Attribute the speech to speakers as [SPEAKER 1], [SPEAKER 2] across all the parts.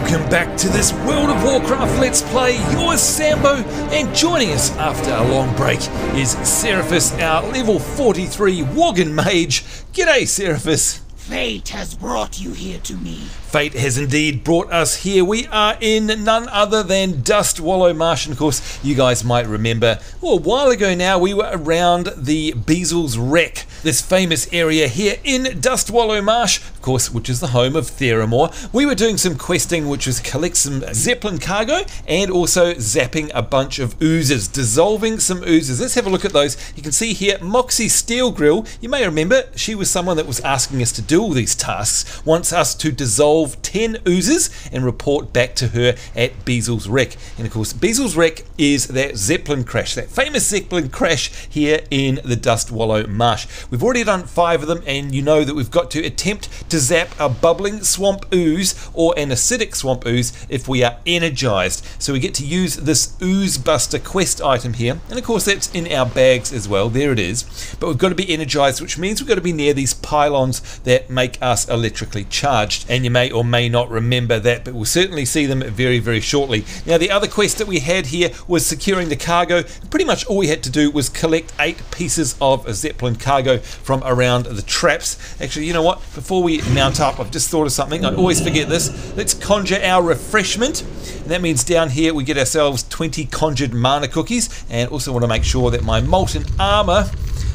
[SPEAKER 1] Welcome back to this World of Warcraft Let's Play. Yours Sambo, and joining us after a long break is Seraphis, our level 43 Worgen Mage. G'day Seraphis.
[SPEAKER 2] Fate has brought you here to me.
[SPEAKER 1] Fate has indeed brought us here. We are in none other than Dustwallow Marsh, and of course you guys might remember, a while ago now, we were around the Beazle's Wreck, this famous area here in Dustwallow Marsh, of course, which is the home of Theramore. We were doing some questing, which was collect some Zeppelin cargo and also zapping a bunch of oozes, dissolving some oozes. Let's have a look at those. You can see here Moxie Steelgrill. You may remember she was someone that was asking us to do all these tasks, wants us to dissolve 10 oozes and report back to her at Beazle's Wreck. And of course Beazle's Wreck is that Zeppelin crash, that famous Zeppelin crash here in the Dustwallow Marsh. We've already done 5 of them, and you know that we've got to attempt to zap a bubbling swamp ooze or an acidic swamp ooze if we are energized. So we get to use this ooze buster quest item here, and of course that's in our bags as well. There it is. But we've got to be energized, which means we've got to be near these pylons that make us electrically charged, and you may or may not remember that, but we'll certainly see them very, very shortly. Now the other quest that we had here was securing the cargo. Pretty much all we had to do was collect 8 pieces of Zeppelin cargo from around the traps. Actually, you know what? Before we mount up, I've just thought of something. I always forget this. Let's conjure our refreshment. And that means down here we get ourselves 20 conjured mana cookies, and also want to make sure that my molten armor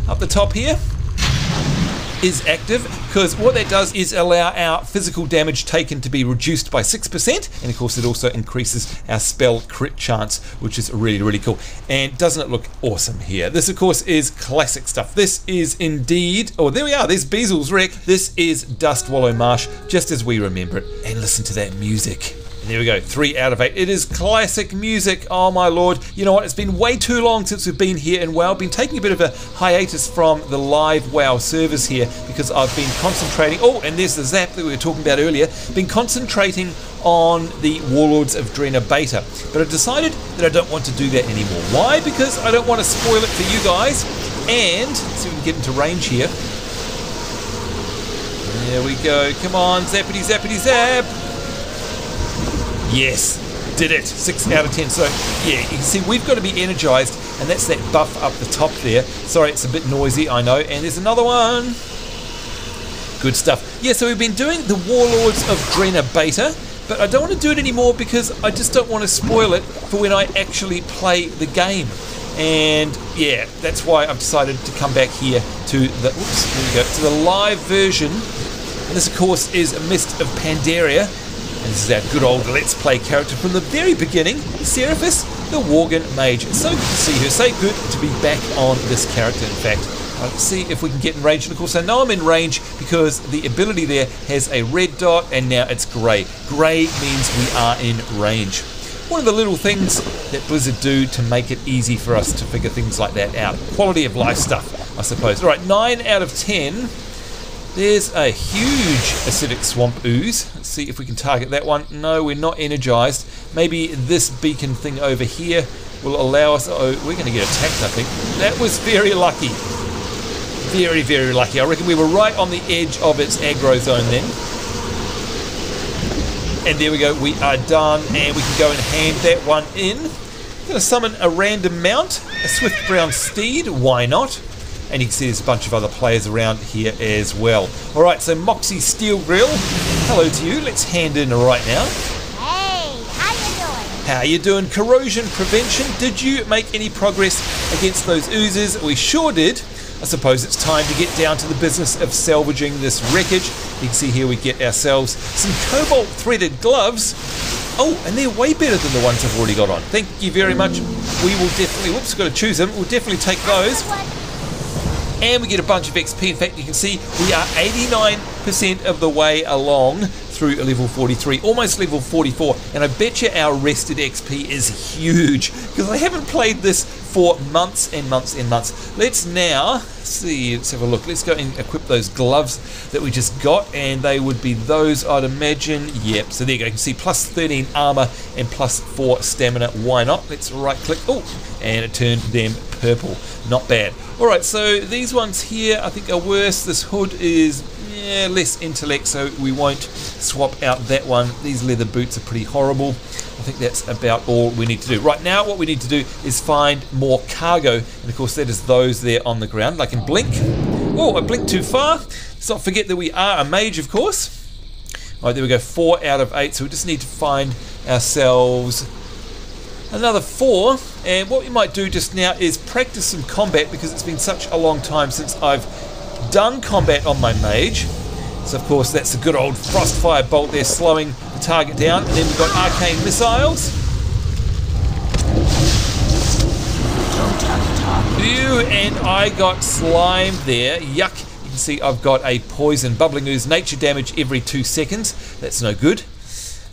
[SPEAKER 1] up the top here is active, because what that does is allow our physical damage taken to be reduced by 6%, and of course it also increases our spell crit chance, which is really, really cool. And doesn't it look awesome here? This of course is classic stuff. This is indeed, oh there we are, there's Beazle's Wreck. This is Dustwallow Marsh, just as we remember it. And listen to that music. And there we go, 3 out of 8. It is classic music, oh my lord. You know what, it's been way too long since we've been here in WoW. Been taking a bit of a hiatus from the live WoW servers here because I've been concentrating, oh, and there's the zap that we were talking about earlier, been concentrating on the Warlords of Draenor beta. But I've decided that I don't want to do that anymore. Why? Because I don't want to spoil it for you guys. And, let's see if we can get into range here. There we go, come on, zappity zappity zap. Yes, did it. 6 out of 10. So yeah, you can see we've got to be energized, and that's that buff up the top there. Sorry, it's a bit noisy, I know. And there's another one. Good stuff. Yeah, so we've been doing the Warlords of Draenor beta, but I don't want to do it anymore because I just don't want to spoil it for when I actually play the game. And yeah, that's why I've decided to come back here to the, oops, there we go, to the live version. And this of course is Mist of Pandaria. And this is our good old Let's Play character from the very beginning, Seraphis the Worgen Mage. It's so good to see her, so good to be back on this character, in fact. Let's see if we can get in range, and of course I know I'm in range because the ability there has a red dot and now it's grey. Grey means we are in range. One of the little things that Blizzard do to make it easy for us to figure things like that out. Quality of life stuff, I suppose. Alright, 9 out of 10. There's a huge acidic swamp ooze. Let's see if we can target that one. No, we're not energized. Maybe this beacon thing over here will allow us. Oh, we're going to get attacked, I think. That was very lucky. Very, very lucky. I reckon we were right on the edge of its aggro zone then. And there we go. We are done, and we can go and hand that one in. I'm going to summon a random mount, a swift brown steed. Why not? And you can see there's a bunch of other players around here as well. Alright, so Moxie Steelgrill, hello to you. Let's hand in right now.
[SPEAKER 2] Hey, how you doing?
[SPEAKER 1] How you doing? Corrosion prevention. Did you make any progress against those oozes? We sure did. I suppose it's time to get down to the business of salvaging this wreckage. You can see here we get ourselves some cobalt threaded gloves. Oh, and they're way better than the ones I've already got on. Thank you very much. We will definitely, whoops, got to choose them. We'll definitely take those. And we get a bunch of XP. In fact, you can see we are 89% of the way along through level 43, almost level 44. And I bet you our rested XP is huge because I haven't played this for months and months and months. Let's now see, let's have a look. Let's go and equip those gloves that we just got, and they would be those, I'd imagine. Yep, so there you go. You can see plus 13 armor and plus 4 stamina. Why not? Let's right click. Oh, and it turned them purple. Not bad. Alright, so these ones here I think are worse. This hood is Yeah, less intellect, so we won't swap out that one. These leather boots are pretty horrible. I think that's about all we need to do. Right now, what we need to do is find more cargo, and of course that is those there on the ground. I can blink. Oh, I blinked too far. Let's not forget that we are a mage, of course. Alright, there we go, 4 out of 8, so we just need to find ourselves another 4, and what we might do just now is practice some combat, because it's been such a long time since I've done combat on my mage. So of course that's the good old Frostfire bolt there, slowing the target down, and then we've got arcane missiles. Ew, and I got slimed there, yuck. You can see I've got a poison bubbling ooze, nature damage every 2 seconds, that's no good.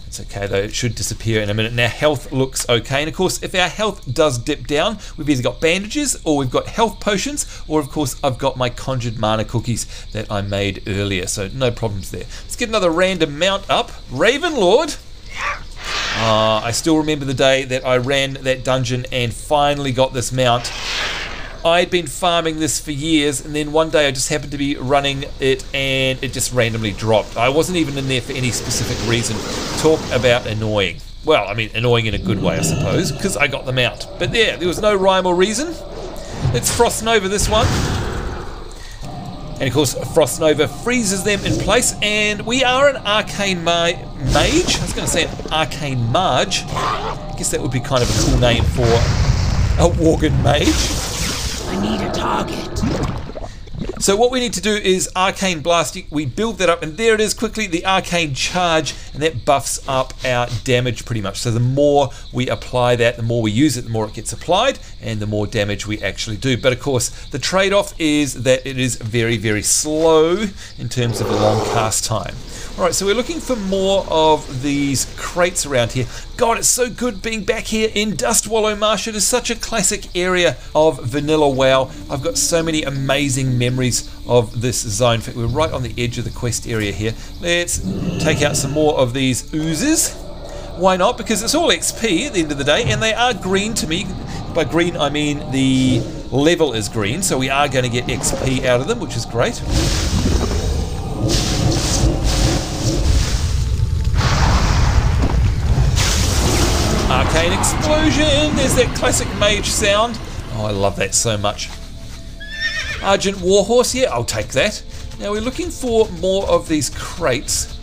[SPEAKER 1] It's okay though, it should disappear in a minute. Now health looks okay, and of course if our health does dip down, we've either got bandages or we've got health potions, or of course I've got my conjured mana cookies that I made earlier, so no problems there. Let's get another random mount up. Raven Lord. I still remember the day that I ran that dungeon and finally got this mount. I'd been farming this for years, and then one day I just happened to be running it and it just randomly dropped. I wasn't even in there for any specific reason. Talk about annoying. Well, I mean annoying in a good way, I suppose, because I got them out. But yeah, there was no rhyme or reason. Let's Frost Nova this one. And of course Frost Nova freezes them in place, and we are an arcane mage. I was going to say an arcane mage. I guess that would be kind of a cool name for a Worgen Mage.
[SPEAKER 2] I need a target.
[SPEAKER 1] So what we need to do is Arcane Blast. We build that up, and there it is quickly, the Arcane Charge, and that buffs up our damage pretty much. So the more we apply that, the more we use it, the more it gets applied, and the more damage we actually do. But of course, the trade-off is that it is very, very slow in terms of a long cast time. Alright, so we're looking for more of these crates around here. God, it's so good being back here in Dustwallow Marsh. It is such a classic area of vanilla WoW. I've got so many amazing memories of this zone. In fact, we're right on the edge of the quest area here. Let's take out some more of these oozes. Why not? Because it's all XP at the end of the day, and they are green to me. By green, I mean the level is green, so we are going to get XP out of them, which is great. Arcane Explosion! There's that classic mage sound. Oh, I love that so much. Argent Warhorse, yeah, I'll take that. Now we're looking for more of these crates.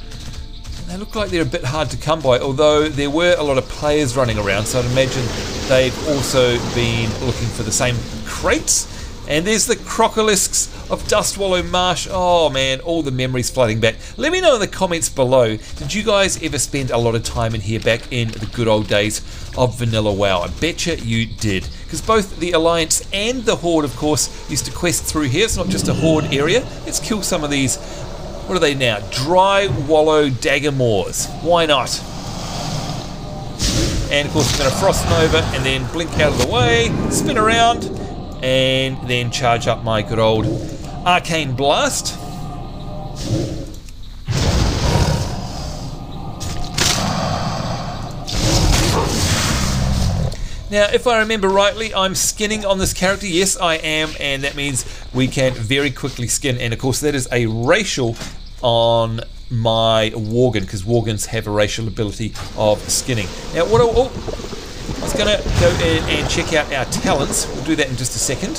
[SPEAKER 1] They look like they're a bit hard to come by, although there were a lot of players running around, so I'd imagine they've also been looking for the same crates. And there's the Crocolisks of Dustwallow Marsh. Oh man, all the memories flooding back. Let me know in the comments below, did you guys ever spend a lot of time in here back in the good old days of vanilla WoW? I betcha you did. Because both the Alliance and the Horde, of course, used to quest through here. It's not just a Horde area. Let's kill some of these, what are they now? Dry Wallow Daggermaws. Why not? And of course we're going to Frost Nova and then blink out of the way, spin around, and then charge up my good old Arcane Blast. Now, if I remember rightly, I'm skinning on this character. Yes, I am, and that means we can very quickly skin. And of course, that is a racial on my Worgen, because Worgens have a racial ability of skinning. Now, I was going to go in and check out our talents. We'll do that in just a second.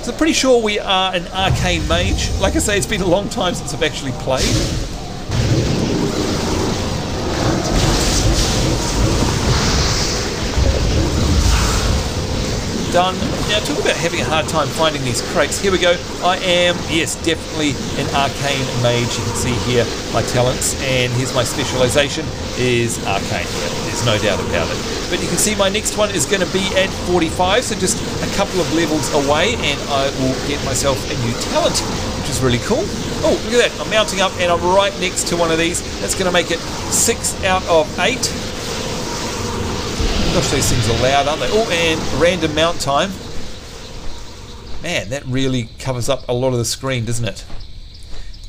[SPEAKER 1] So I'm pretty sure we are an arcane mage. Like I say, it's been a long time since I've actually played. Done. Now, talk about having a hard time finding these crates. Here we go. I am, yes, definitely an arcane mage. You can see here my talents, and here's my specialization is arcane. Yeah, there's no doubt about it. But you can see my next one is going to be at 45, so just a couple of levels away, and I will get myself a new talent, which is really cool. Oh, look at that. I'm mounting up, and I'm right next to one of these. That's going to make it 6 out of 8. Gosh, these things are loud, aren't they? Oh, and random mount time. Man, that really covers up a lot of the screen, doesn't it?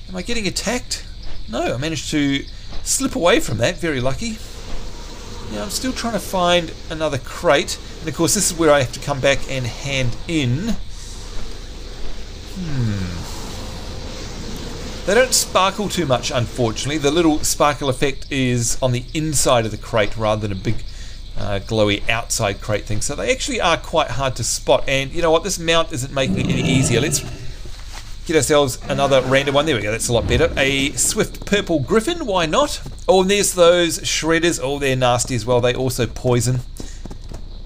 [SPEAKER 1] Am I getting attacked? No, I managed to slip away from that. Very lucky. Now, I'm still trying to find another crate. And of course, this is where I have to come back and hand in. They don't sparkle too much, unfortunately. The little sparkle effect is on the inside of the crate rather than a big glowy outside crate thing. So they actually are quite hard to spot. And you know what? This mount isn't making it any easier. Let's get ourselves another random one. There we go. That's a lot better. A swift purple griffin. Why not? Oh, and there's those shredders. Oh, they're nasty as well. They also poison.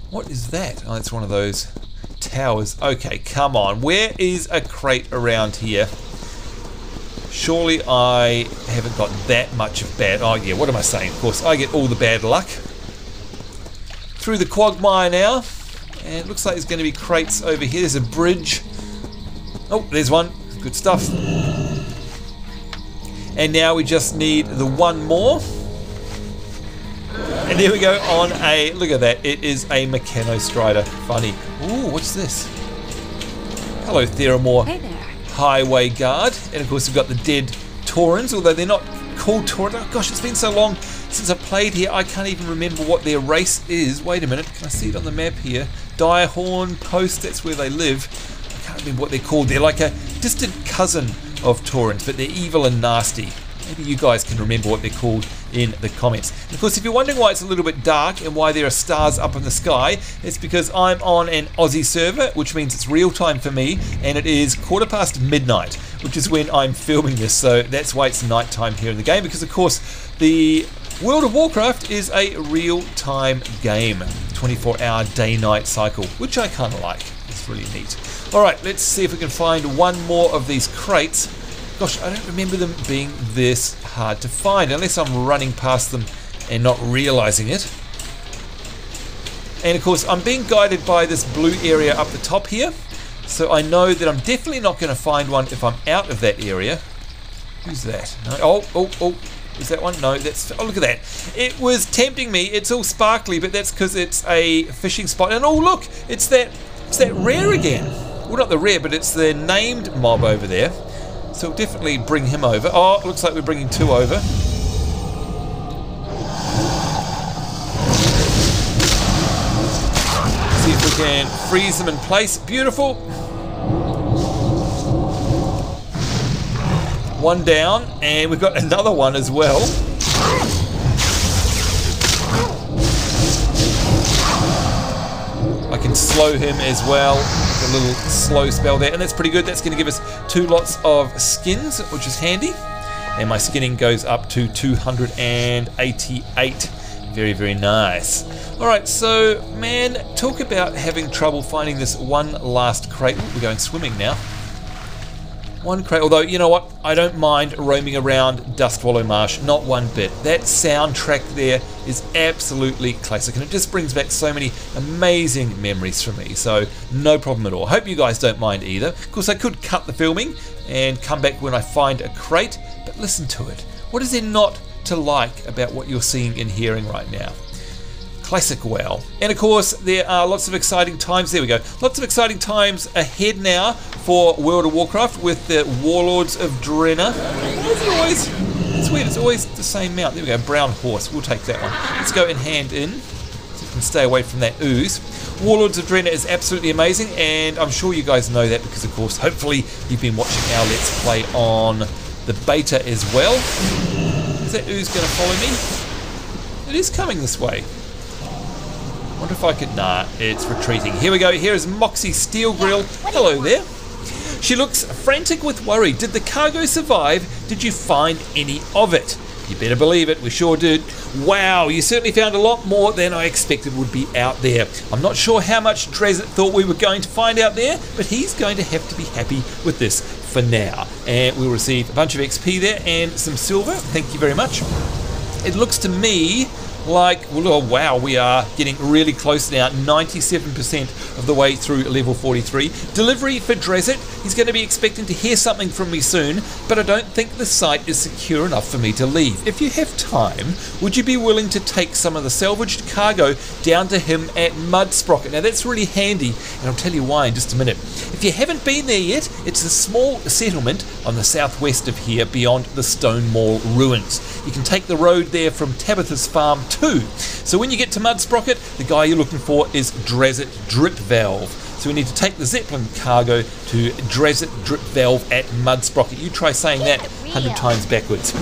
[SPEAKER 1] What is that? Oh, it's one of those towers. Okay, come on. Where is a crate around here? Surely I haven't got that much of bad. Oh yeah, what am I saying? Of course, I get all the bad luck. Through the quagmire now. And it looks like there's going to be crates over here. There's a bridge. Oh, there's one. Good stuff. And now we just need the one more. And there we go on a, look at that, it is a Mechanostrider. Funny. Ooh, what's this? Hello, Theramore.
[SPEAKER 2] Hey there.
[SPEAKER 1] Highway Guard. And of course we've got the dead Taurens, although they're not called Taurens. Oh gosh, it's been so long since I played here, I can't even remember what their race is. Wait a minute, can I see it on the map here? Direhorn Post, that's where they live. I can't remember what they're called. They're like a distant cousin of Taurens, but they're evil and nasty. Maybe you guys can remember what they're called in the comments. And of course, if you're wondering why it's a little bit dark and why there are stars up in the sky, it's because I'm on an Aussie server, which means it's real time for me, and it is midnight, which is when I'm filming this. So that's why it's night time here in the game, because of course the World of Warcraft is a real time game, 24-hour day-night cycle, which I kind of like. It's really neat. All right, let's see if we can find one more of these crates. Gosh, I don't remember them being this hard to find, unless I'm running past them and not realizing it. And of course, I'm being guided by this blue area up the top here, so I know that I'm definitely not going to find one if I'm out of that area. Who's that? No, oh, is that one? No, that's, oh, look at that. It was tempting me. It's all sparkly, but that's because it's a fishing spot. And oh, look, it's that rare again. Well, not the rare, but it's the named mob over there. So we'll definitely bring him over. Oh, looks like we're bringing two over. See if we can freeze them in place. Beautiful. One down, and we've got another one as well. I can slow him as well. A little slow spell there, and that's pretty good. That's going to give us 2 lots of skins, which is handy. And my skinning goes up to 288. Very, very nice. Alright, so, man, talk about having trouble finding this one last crate. Ooh, we're going swimming now. One crate, although, you know what? I don't mind roaming around Dustwallow Marsh, not one bit. That soundtrack there is absolutely classic, and it just brings back so many amazing memories for me, so no problem at all. Hope you guys don't mind either. Of course, I could cut the filming and come back when I find a crate, but listen to it. What is there not to like about what you're seeing and hearing right now? Classic WoW. And of course, there are lots of exciting times. There we go. Lots of exciting times ahead now for World of Warcraft with the Warlords of Draenor. It's weird, it's always the same mount. There we go, brown horse. We'll take that one. Let's go and hand in so you can stay away from that ooze. Warlords of Draenor is absolutely amazing, and I'm sure you guys know that because, of course, hopefully you've been watching our Let's Play on the beta as well. Is that ooze going to follow me? It is coming this way. Wonder if I could... Nah, it's retreating. Here we go. Here is Moxie Steelgrill. Hello there. She looks frantic with worry. Did the cargo survive? Did you find any of it? You better believe it. We sure did. Wow, you certainly found a lot more than I expected would be out there. I'm not sure how much Dresset thought we were going to find out there, but he's going to have to be happy with this for now. And we'll receive a bunch of XP there and some silver. Thank you very much. It looks to me like, well, oh wow, we are getting really close now, 97% of the way through level 43. Delivery for Dresset. He's going to be expecting to hear something from me soon, but I don't think the site is secure enough for me to leave. If you have time, would you be willing to take some of the salvaged cargo down to him at Mudsprocket? Now that's really handy, and I'll tell you why in just a minute. If you haven't been there yet, it's a small settlement on the southwest of here beyond the Stone Mall ruins. You can take the road there from Tabitha's farm too. So when you get to Mudsprocket, the guy you're looking for is Dresset Drip Valve. So So we need to take the Zeppelin cargo to Drazit Drip Valve at Mudsprocket. You try saying that 100 times backwards.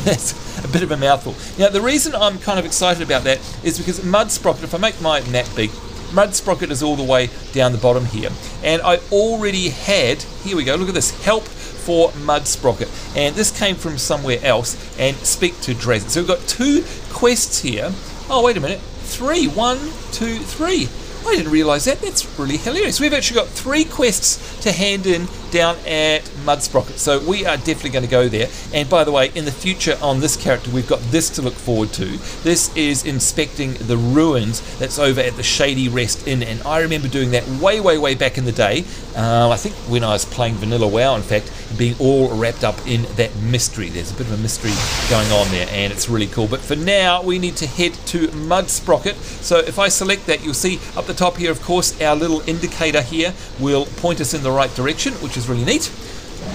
[SPEAKER 1] That's a bit of a mouthful. Now, the reason I'm kind of excited about that is because Mudsprocket, if I make my map big, Mudsprocket is all the way down the bottom here. And I already had, here we go, look at this, help for Mudsprocket. And this came from somewhere else, and speak to Drazit. So we've got 2 quests here. Oh, wait a minute. 3. 1, 2, 3. I didn't realise that. That's really hilarious. We've actually got 3 quests to hand in down at Mudsprocket. So we are definitely going to go there. And by the way, in the future on this character, we've got this to look forward to. This is inspecting the ruins that's over at the Shady Rest Inn. And I remember doing that way, way, way back in the day. I think when I was playing Vanilla WoW, in fact, being all wrapped up in that mystery. There's a bit of a mystery going on there, and it's really cool. But for now, we need to head to Mudsprocket. So if I select that, you'll see up the top here, of course, our little indicator here will point us in the right direction, which is really neat.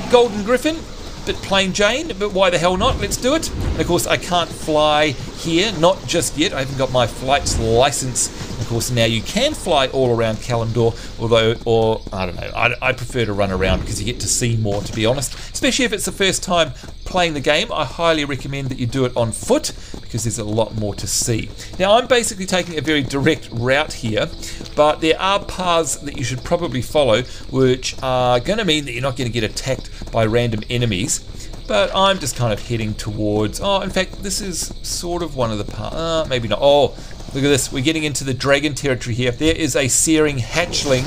[SPEAKER 1] Golden Griffin, bit plain Jane, but why the hell not? Let's do it. And of course, I can't fly here, not just yet. I haven't got my flight's license. Of course, now you can fly all around Kalimdor, or I don't know, I prefer to run around because you get to see more, to be honest. Especially if it's the first time playing the game, I highly recommend that you do it on foot because there's a lot more to see. Now, I'm basically taking a very direct route here, but there are paths that you should probably follow, which are going to mean that you're not going to get attacked by random enemies. But I'm just kind of heading towards, oh, in fact, this is sort of one of the paths, maybe not. Oh, look at this, we're getting into the dragon territory here. There is a searing hatchling,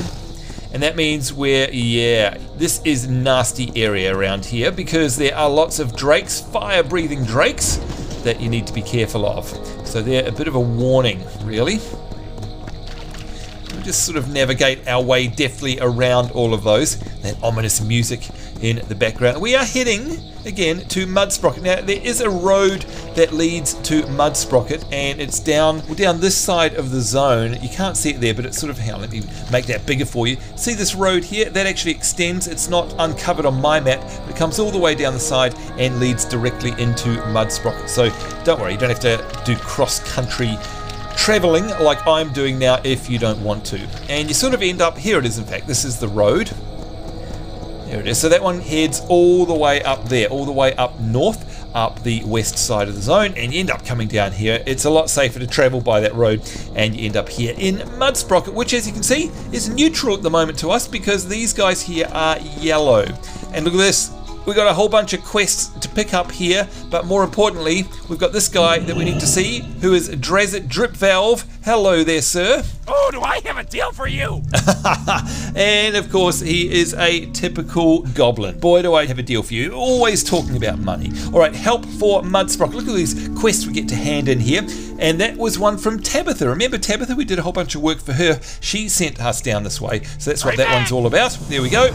[SPEAKER 1] and that means we're, yeah, this is nasty area around here because there are lots of drakes, fire-breathing drakes, that you need to be careful of. So they're a bit of a warning, really. We'll just sort of navigate our way deftly around all of those. That ominous music in the background. We are heading again to Mudsprocket. Now there is a road that leads to Mudsprocket, and it's down this side of the zone. You can't see it there, but it's sort of, how, let me make that bigger for you. See this road here? That actually extends. It's not uncovered on my map, but it comes all the way down the side and leads directly into Mudsprocket. So don't worry, you don't have to do cross-country traveling like I'm doing now if you don't want to. And you sort of end up, here it is in fact, this is the road. There it is. So that one heads all the way up there, all the way up north, up the west side of the zone, and you end up coming down here. It's a lot safer to travel by that road, and you end up here in Mudsprocket, which, as you can see, is neutral at the moment to us because these guys here are yellow. And look at this. We've got a whole bunch of quests to pick up here, but more importantly, we've got this guy that we need to see, who is Drazit Drip Valve. Hello there, sir.
[SPEAKER 3] Oh, do I have a deal for you?
[SPEAKER 1] And of course, he is a typical goblin. Boy, do I have a deal for you. Always talking about money. All right, help for Mudsprocket. Look at these quests we get to hand in here. And that was one from Tabitha. Remember Tabitha? We did a whole bunch of work for her. She sent us down this way. So that's what that one's all about. There we go.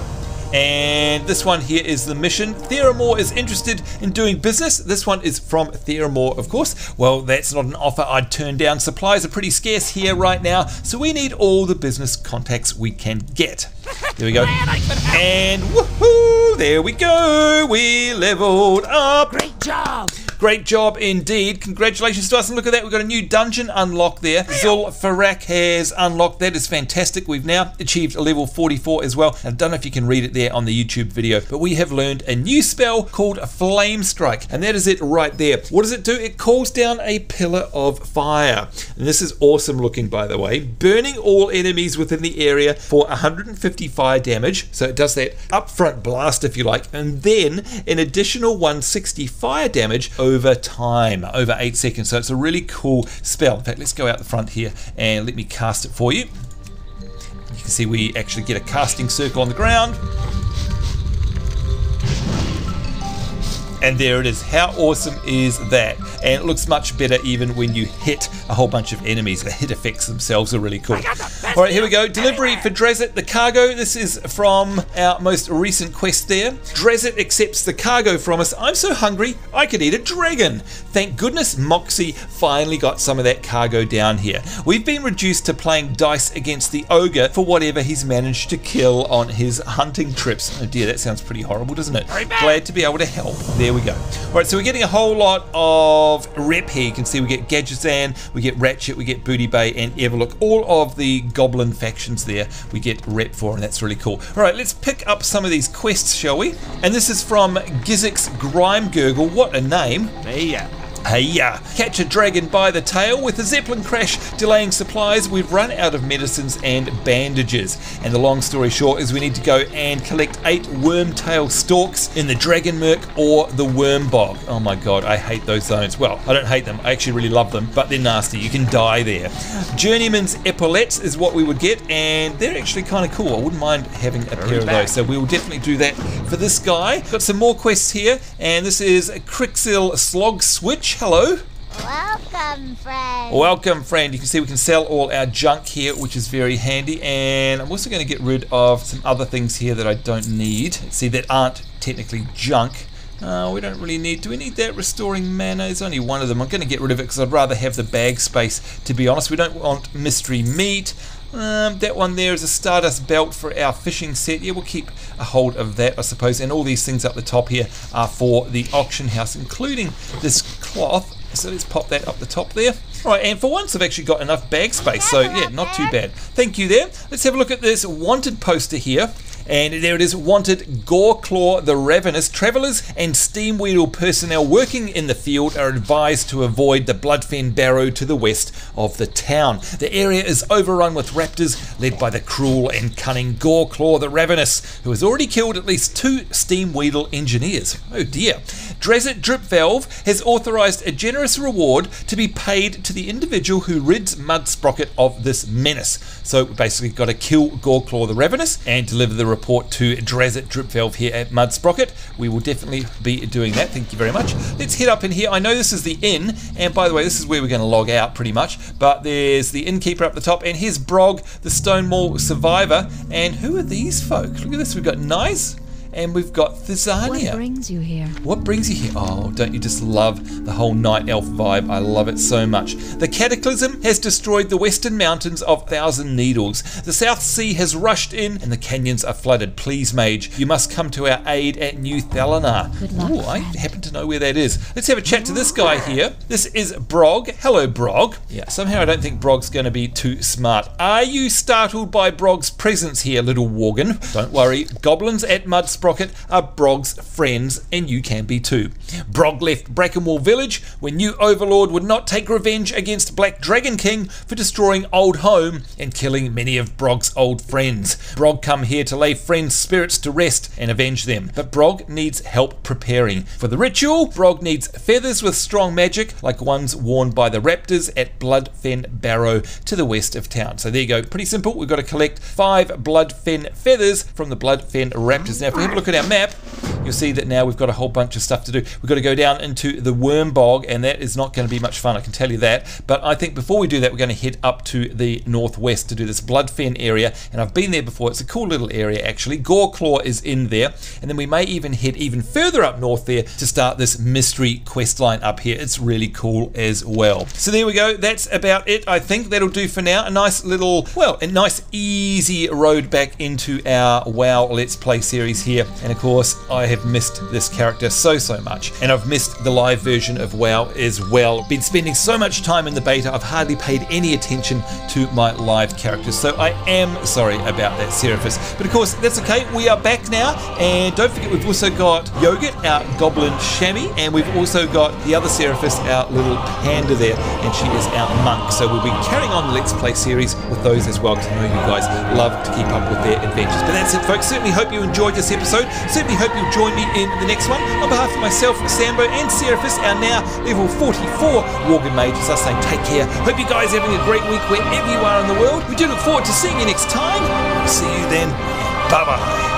[SPEAKER 1] And this one here is the mission. Theramore is interested in doing business. This one is from Theramore, of course. Well, that's not an offer I'd turn down. Supplies are pretty scarce here right now, so we need all the business contacts we can get. There we go. And woohoo! There we go. We leveled up.
[SPEAKER 2] Great job.
[SPEAKER 1] Great job indeed. Congratulations to us. And look at that. We've got a new dungeon unlocked there. Zulfarak has unlocked. That is fantastic. We've now achieved a level 44 as well. I don't know if you can read it there on the YouTube video, but we have learned a new spell called Flame Strike. And that is it right there. What does it do? It calls down a pillar of fire. And this is awesome looking, by the way. Burning all enemies within the area for 150 fire damage. So it does that upfront blast, if you like. And then an additional 160 fire damage over time, over 8 seconds. So it's a really cool spell. In fact, let's go out the front here and let me cast it for you. You can see we actually get a casting circle on the ground. And there it is. How awesome is that? And it looks much better even when you hit a whole bunch of enemies. The hit effects themselves are really cool. All right, here we go. Delivery for Drazit, the cargo. This is from our most recent quest there. Drazit accepts the cargo from us. I'm so hungry, I could eat a dragon. Thank goodness Moxie finally got some of that cargo down here. We've been reduced to playing dice against the ogre for whatever he's managed to kill on his hunting trips. Oh dear, that sounds pretty horrible, doesn't it? Glad to be able to help. There there we go. All right, so we're getting a whole lot of rep here. You can see we get Gadgetzan, we get Ratchet, we get Booty Bay, and Everlook. All of the Goblin factions there we get rep for, and that's really cool. All right, let's pick up some of these quests, shall we? And this is from Gizik's Grime Gurgle. What a name. Hey-ya! Catch a dragon by the tail. With the Zeppelin crash delaying supplies, we've run out of medicines and bandages. And the long story short is we need to go and collect 8 wormtail stalks in the Dragon Murk or the Worm Bog. Oh my god, I hate those zones. Well, I don't hate them, I actually really love them, but they're nasty. You can die there. Journeyman's Epaulettes is what we would get, and they're actually kind of cool. I wouldn't mind having a pair of those, so we will definitely do that for this guy. Got some more quests here, and this is Crixil Slog Switch. Hello.
[SPEAKER 4] Welcome, friend.
[SPEAKER 1] Welcome, friend. You can see we can sell all our junk here, which is very handy. And I'm also going to get rid of some other things here that I don't need. See, that aren't technically junk. We don't really need... Do we need that restoring mana? There's only one of them. I'm going to get rid of it because I'd rather have the bag space, to be honest. We don't want mystery meat. That one there is a Stardust belt for our fishing set. Yeah, we'll keep a hold of that, I suppose. And all these things up the top here are for the auction house, including this cloth. So let's pop that up the top there. All right, and for once I've actually got enough bag space, so yeah, not too bad. Thank you there. Let's have a look at this wanted poster here. And there it is, wanted Goreclaw the Ravenous. Travellers and Steam Weedle personnel working in the field are advised to avoid the Bloodfen Barrow to the west of the town. The area is overrun with raptors led by the cruel and cunning Goreclaw the Ravenous, who has already killed at least 2 Steam Weedle engineers. Oh dear. Drazit Dripvalve has authorised a generous reward to be paid to the individual who rids Mudsprocket of this menace. So we basically got to kill Goreclaw the Ravenous and deliver the report to Drazit Dripvalve here at Mudsprocket. We will definitely be doing that. Thank you very much. Let's head up in here. I know this is the inn, and by the way, this is where we're going to log out pretty much, but there's the innkeeper up the top, and here's Brog, the Stonewall survivor. And who are these folk? Look at this. We've got Nice, and we've got Thizania.
[SPEAKER 2] What brings you here?
[SPEAKER 1] What brings you here? Oh, don't you just love the whole night elf vibe? I love it so much. The cataclysm has destroyed the western mountains of Thousand Needles. The South Sea has rushed in and the canyons are flooded. Please, mage, you must come to our aid at New Thalanar.
[SPEAKER 2] Good luck,
[SPEAKER 1] I happen to know where that is. Let's have a chat to this guy here. This is Brog. Hello, Brog. Yeah, somehow I don't think Brog's going to be too smart. Are you startled by Brog's presence here, little Worgen? Don't worry, goblins at Mudsprocket are Brog's friends, and you can be too. Brog left Brackenwall Village when new Overlord would not take revenge against Black Dragon King for destroying Old Home and killing many of Brog's old friends. Brog come here to lay friends' spirits to rest and avenge them, but Brog needs help preparing. For the ritual, Brog needs feathers with strong magic, like ones worn by the raptors at Bloodfen Barrow to the west of town. So there you go, pretty simple. We've got to collect 5 Bloodfen feathers from the Bloodfen raptors. Now if we have a look at our map, you'll see that now we've got a whole bunch of stuff to do. We've got to go down into the Worm Bog, and that is not going to be much fun, I can tell you that. But I think before we do that, we're going to head up to the northwest to do this Bloodfen area, and I've been there before. It's a cool little area actually. Goreclaw is in there, and then we may even head even further up north there to start this mystery quest line up here. It's really cool as well. So there we go, that's about it. I think that'll do for now. A nice little, well, a nice easy road back into our WoW Let's Play series here. And of course, I have missed this character so much, and I've missed the live version of WoW as well. Been spending so much time in the beta, I've hardly paid any attention to my live characters, so I am sorry about that, Seraphis. But of course, that's okay, we are back now, and don't forget we've also got Yogurt, our Goblin Chamois, and we've also got the other Seraphis, our little panda there, and she is our monk. So we'll be carrying on the Let's Play series with those as well, because I know you guys love to keep up with their adventures. But that's it, folks. Certainly hope you enjoyed this episode. Certainly hope you'll join me in the next one. On behalf of myself, Sambo, and Seraphis, our now level 44 Worgen Mages, I say take care. Hope you guys are having a great week wherever you are in the world. We do look forward to seeing you next time. See you then. Bye-bye.